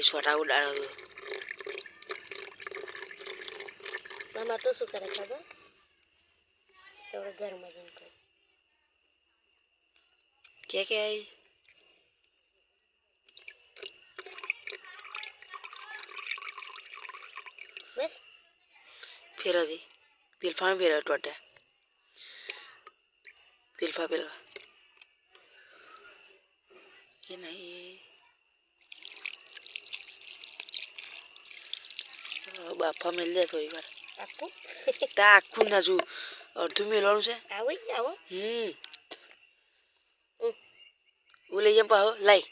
છોટા ઉડાડો મામા તો શું કરે ખબર તો ઘરમાં જઈને કહે કે આવી બસ ફેરવજી પીલફા ફેરવ ટોટા પીલફા કે નહીં બાફા મેળ દે થોડી વાર આખું તા આખું ના જુ અડધું મેળવાનું છે આવો આવો હું લઈ જાઉં પાહો લાઈ